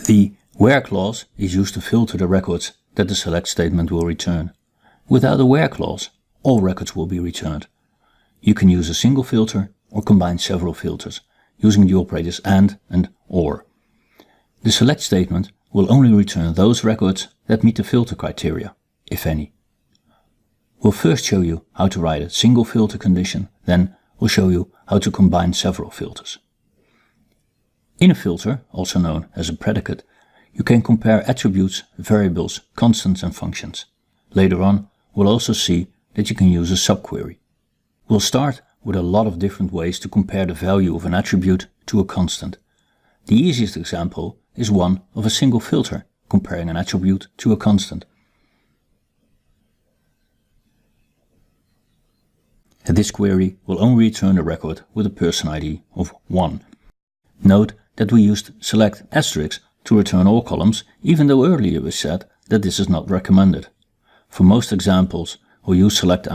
The where clause is used to filter the records that the select statement will return. Without a where clause, all records will be returned. You can use a single filter or combine several filters using the operators and or. The select statement will only return those records that meet the filter criteria, if any. We'll first show you how to write a single filter condition, then we'll show you how to combine several filters. In a filter, also known as a predicate, you can compare attributes, variables, constants and functions. Later on, we'll also see that you can use a subquery. We'll start with a lot of different ways to compare the value of an attribute to a constant. The easiest example is one of a single filter comparing an attribute to a constant. This query will only return a record with a person ID of 1. Note that we used Select** to return all columns, even though earlier we said that this is not recommended. For most examples, we'll use Select**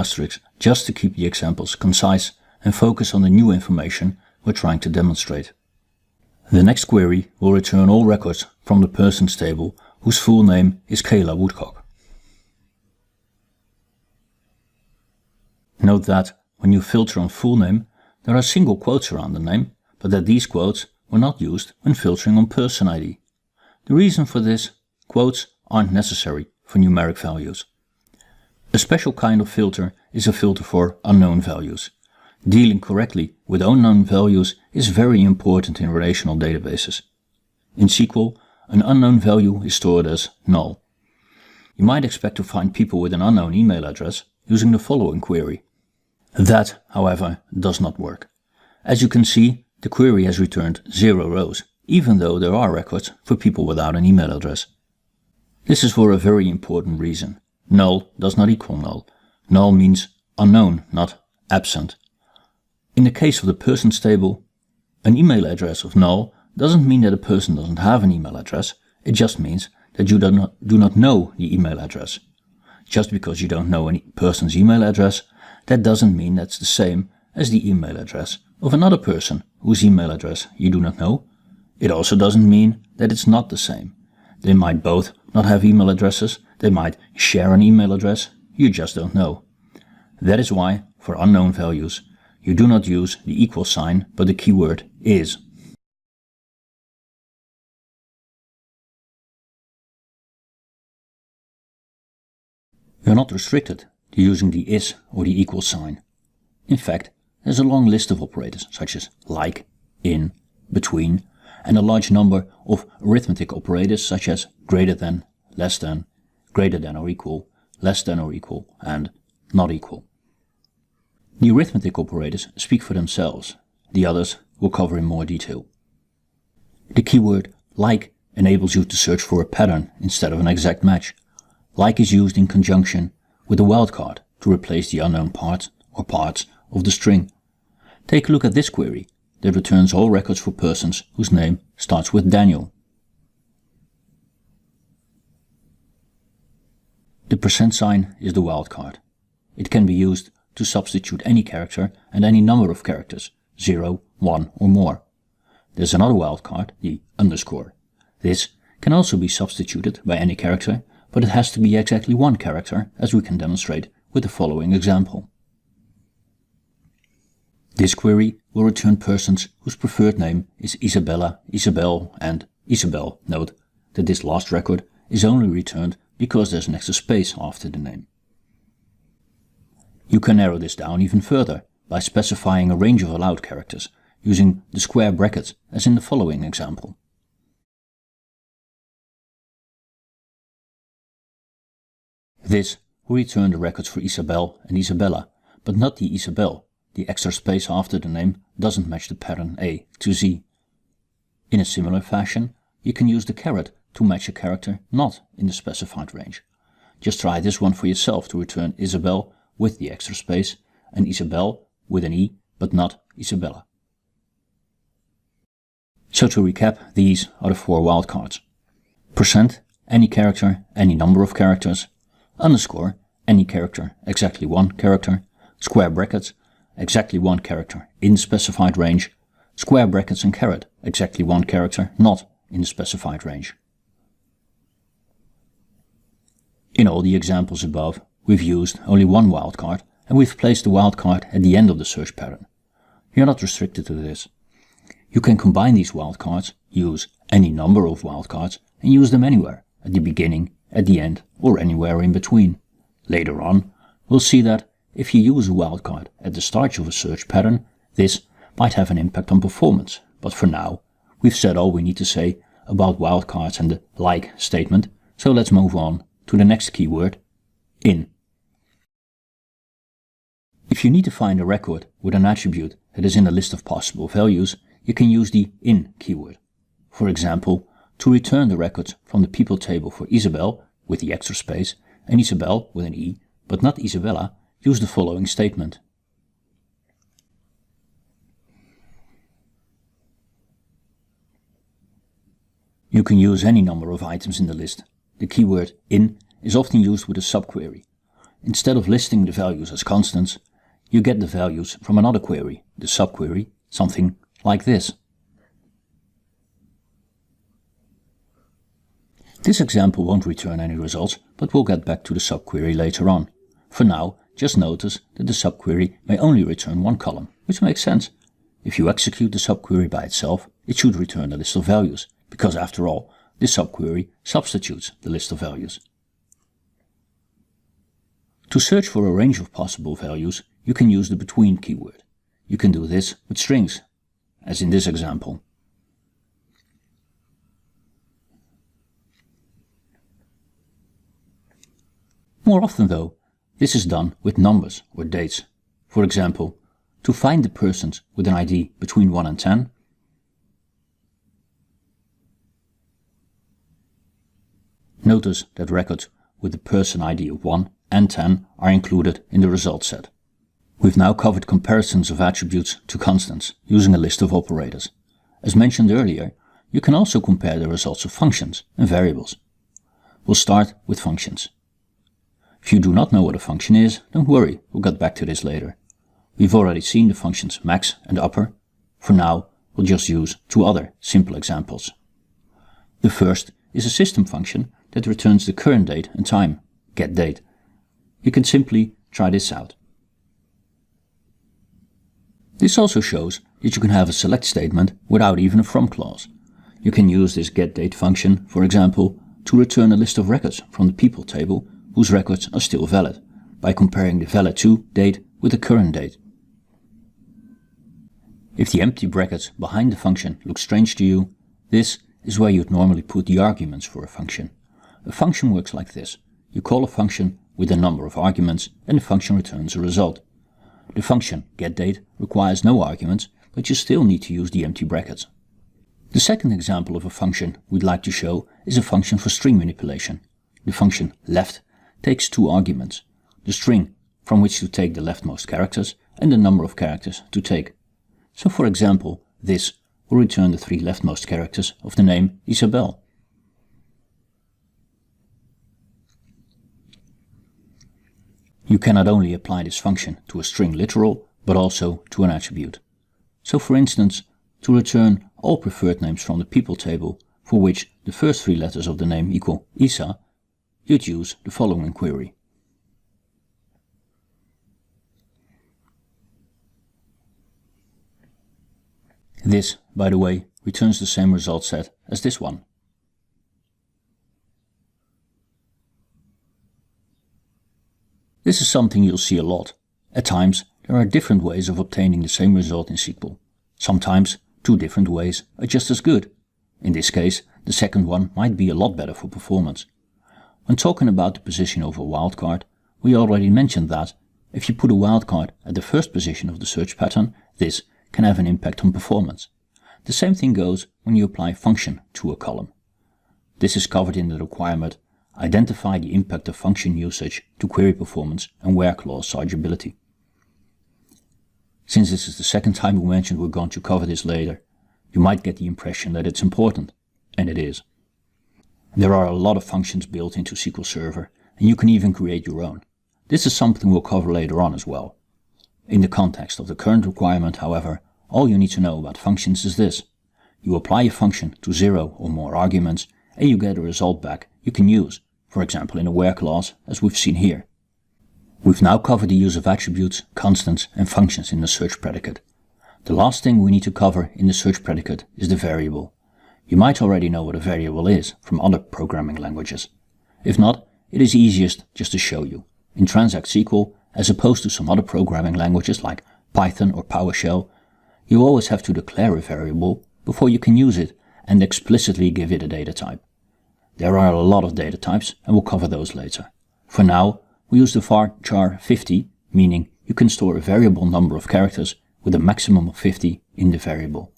just to keep the examples concise and focus on the new information we're trying to demonstrate. The next query will return all records from the persons table whose full name is Kayla Woodcock. Note that when you filter on full name, there are single quotes around the name, but that these quotes were not used when filtering on person ID. The reason for this, quotes aren't necessary for numeric values. A special kind of filter is a filter for unknown values. Dealing correctly with unknown values is very important in relational databases. In SQL, an unknown value is stored as null. You might expect to find people with an unknown email address using the following query. That, however, does not work. As you can see, the query has returned 0 rows, even though there are records for people without an email address. This is for a very important reason. Null does not equal null. Null means unknown, not absent. In the case of the persons table, an email address of null doesn't mean that a person doesn't have an email address. It just means that you do not know the email address. Just because you don't know any person's email address, that doesn't mean that's the same as the email address of another person whose email address you do not know. It also doesn't mean that it's not the same. They might both not have email addresses, they might share an email address, you just don't know. That is why, for unknown values, you do not use the equal sign, but the keyword is. You are not restricted to using the is or the equal sign. In fact, there's a long list of operators such as like, in, between, and a large number of arithmetic operators such as greater than, less than, greater than or equal, less than or equal, and not equal. The arithmetic operators speak for themselves. The others we'll cover in more detail. The keyword like enables you to search for a pattern instead of an exact match. Like is used in conjunction with a wildcard to replace the unknown part or parts of the string. Take a look at this query that returns all records for persons whose name starts with Daniel. The % is the wildcard. It can be used to substitute any character and any number of characters, 0, 1 or more. There's another wildcard, the underscore. This can also be substituted by any character, but it has to be exactly one character, as we can demonstrate with the following example. This query will return persons whose preferred name is Isabella, Isabel, and Isabel. Note that this last record is only returned because there's an extra space after the name. You can narrow this down even further by specifying a range of allowed characters, using the square brackets as in the following example. This will return the records for Isabel and Isabella, but not the Isabel. The extra space after the name doesn't match the pattern A to Z. In a similar fashion, you can use the caret to match a character not in the specified range. Just try this one for yourself to return Isabel with the extra space and Isabel with an E but not Isabella. So to recap, these are the 4 wildcards. %, any character, any number of characters. Underscore, any character, exactly one character. Square brackets, exactly one character in specified range. Square brackets and caret, exactly one character, not in the specified range. In all the examples above, we've used only one wildcard, and we've placed the wildcard at the end of the search pattern. You're not restricted to this. You can combine these wildcards, use any number of wildcards, and use them anywhere, at the beginning, at the end, or anywhere in between. Later on, we'll see that if you use a wildcard at the start of a search pattern, this might have an impact on performance. But for now, we've said all we need to say about wildcards and the like statement, so let's move on to the next keyword, in. If you need to find a record with an attribute that is in a list of possible values, you can use the in keyword. For example, to return the records from the people table for Isabel with the extra space and Isabel with an E, but not Isabella, use the following statement. You can use any number of items in the list. The keyword in is often used with a subquery. Instead of listing the values as constants, you get the values from another query, the subquery, something like this. This example won't return any results, but we'll get back to the subquery later on. For now, just notice that the subquery may only return one column, which makes sense. If you execute the subquery by itself, it should return a list of values, because after all, this subquery substitutes the list of values. To search for a range of possible values, you can use the between keyword. You can do this with strings, as in this example. More often though, this is done with numbers or dates. For example, to find the persons with an ID between 1 and 10, notice that records with the person ID of 1 and 10 are included in the result set. We've now covered comparisons of attributes to constants using a list of operators. As mentioned earlier, you can also compare the results of functions and variables. We'll start with functions. If you do not know what a function is, don't worry, we'll get back to this later. We've already seen the functions max and upper. For now, we'll just use two other simple examples. The first is a system function that returns the current date and time, getDate. You can simply try this out. This also shows that you can have a select statement without even a from clause. You can use this getDate function, for example, to return a list of records from the people table whose records are still valid, by comparing the valid to date with the current date. If the empty brackets behind the function look strange to you, this is where you'd normally put the arguments for a function. A function works like this. You call a function with a number of arguments and the function returns a result. The function getDate requires no arguments, but you still need to use the empty brackets. The second example of a function we'd like to show is a function for string manipulation. The function left takes two arguments, the string from which to take the leftmost characters and the number of characters to take. So for example, this will return the three leftmost characters of the name Isabel. You can not only apply this function to a string literal, but also to an attribute. So for instance, to return all preferred names from the people table, for which the first three letters of the name equal Isa, you'd use the following query. This, by the way, returns the same result set as this one. This is something you'll see a lot. At times, there are different ways of obtaining the same result in SQL. Sometimes, two different ways are just as good. In this case, the second one might be a lot better for performance. When talking about the position of a wildcard, we already mentioned that if you put a wildcard at the first position of the search pattern, this can have an impact on performance. The same thing goes when you apply function to a column. This is covered in the requirement identify the impact of function usage to query performance and where clause chargeability. Since this is the second time we mentioned we're going to cover this later, you might get the impression that it's important, and it is. There are a lot of functions built into SQL Server, and you can even create your own. This is something we'll cover later on as well. In the context of the current requirement, however, all you need to know about functions is this. you apply a function to 0 or more arguments and you get a result back you can use, for example in a where clause as we've seen here. We've now covered the use of attributes, constants and functions in the search predicate. The last thing we need to cover in the search predicate is the variable. You might already know what a variable is from other programming languages. If not, it is easiest just to show you. In Transact-SQL, as opposed to some other programming languages like Python or PowerShell, you always have to declare a variable before you can use it and explicitly give it a data type. There are a lot of data types and we'll cover those later. For now, we use the varchar 50, meaning you can store a variable number of characters with a maximum of 50 in the variable.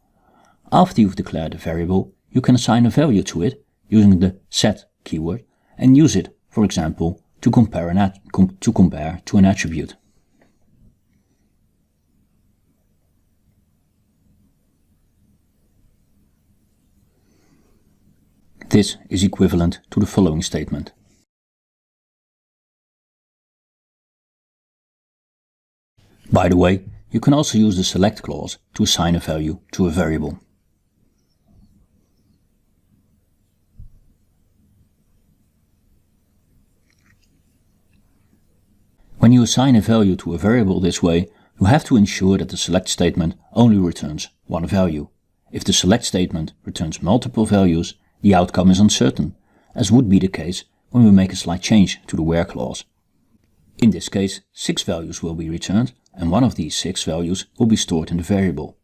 After you've declared a variable, you can assign a value to it using the set keyword and use it, for example, to compare to an attribute. This is equivalent to the following statement. By the way, you can also use the select clause to assign a value to a variable. When you assign a value to a variable this way, you have to ensure that the select statement only returns one value. If the select statement returns multiple values, the outcome is uncertain, as would be the case when we make a slight change to the where clause. In this case, 6 values will be returned, and one of these 6 values will be stored in the variable.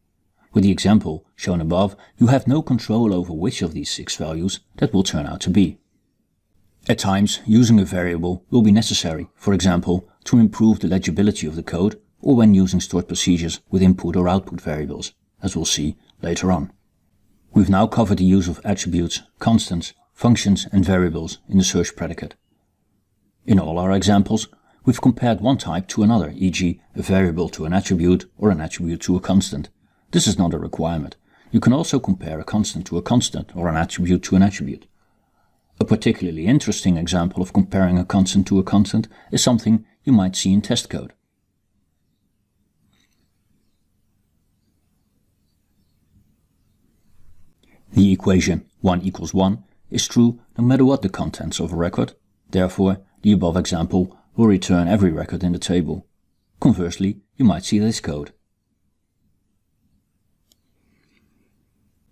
With the example shown above, you have no control over which of these 6 values that will turn out to be. At times, using a variable will be necessary, for example, to improve the legibility of the code or when using stored procedures with input or output variables, as we'll see later on. We've now covered the use of attributes, constants, functions and variables in the search predicate. In all our examples, we've compared one type to another, e.g. a variable to an attribute or an attribute to a constant. This is not a requirement. You can also compare a constant to a constant or an attribute to an attribute. A particularly interesting example of comparing a constant to a constant is something you might see in test code. The equation 1 equals 1 is true no matter what the contents of a record. Therefore, the above example will return every record in the table. Conversely, you might see this code.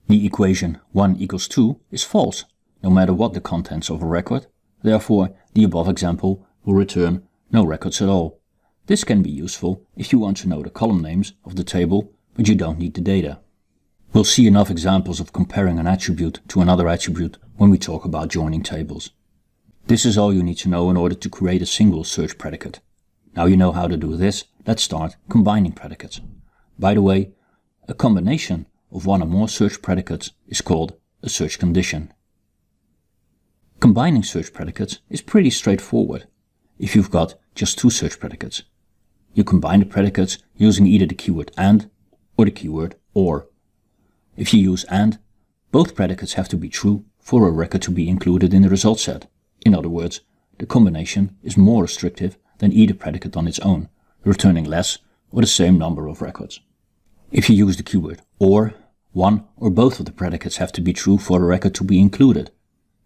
The equation 1 equals 2 is false no matter what the contents of a record. Therefore, the above example will return no records at all. This can be useful if you want to know the column names of the table, but you don't need the data. We'll see enough examples of comparing an attribute to another attribute when we talk about joining tables. This is all you need to know in order to create a single search predicate. Now you know how to do this, let's start combining predicates. By the way, a combination of one or more search predicates is called a search condition. Combining search predicates is pretty straightforward if you've got just 2 search predicates. You combine the predicates using either the keyword AND or the keyword OR. If you use AND, both predicates have to be true for a record to be included in the result set. In other words, the combination is more restrictive than either predicate on its own, returning less or the same number of records. If you use the keyword OR, one or both of the predicates have to be true for a record to be included.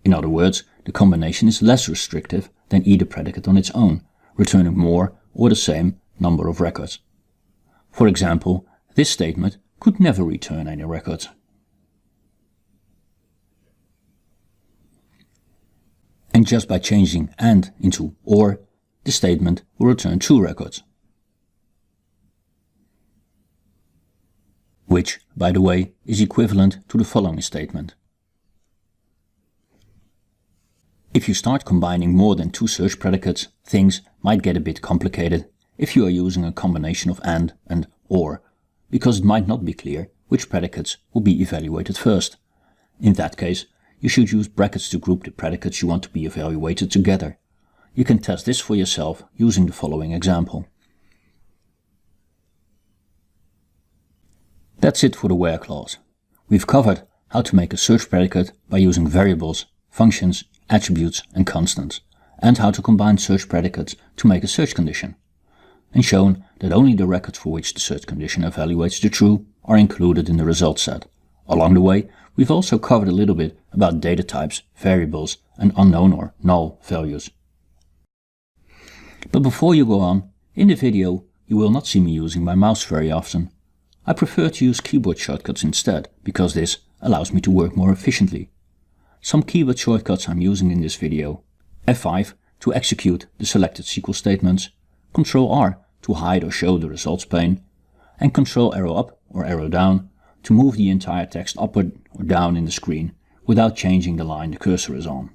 In other words, the combination is less restrictive than either predicate on its own, returning more or the same number of records. For example, this statement could never return any records. And just by changing AND into OR, the statement will return 2 records. Which, by the way, is equivalent to the following statement. If you start combining more than 2 search predicates, things might get a bit complicated if you are using a combination of AND and OR, because it might not be clear which predicates will be evaluated first. In that case, you should use brackets to group the predicates you want to be evaluated together. You can test this for yourself using the following example. That's it for the where clause. We've covered how to make a search predicate by using variables, functions, attributes and constants, and how to combine search predicates to make a search condition, and shown that only the records for which the search condition evaluates the true are included in the result set. Along the way, we've also covered a little bit about data types, variables, and unknown or null values. But before you go on, in the video you will not see me using my mouse very often. I prefer to use keyboard shortcuts instead, because this allows me to work more efficiently. Some keyboard shortcuts I'm using in this video: F5 to execute the selected SQL statements, Ctrl-R to hide or show the results pane, and Ctrl-arrow up or arrow down to move the entire text up or down in the screen without changing the line the cursor is on.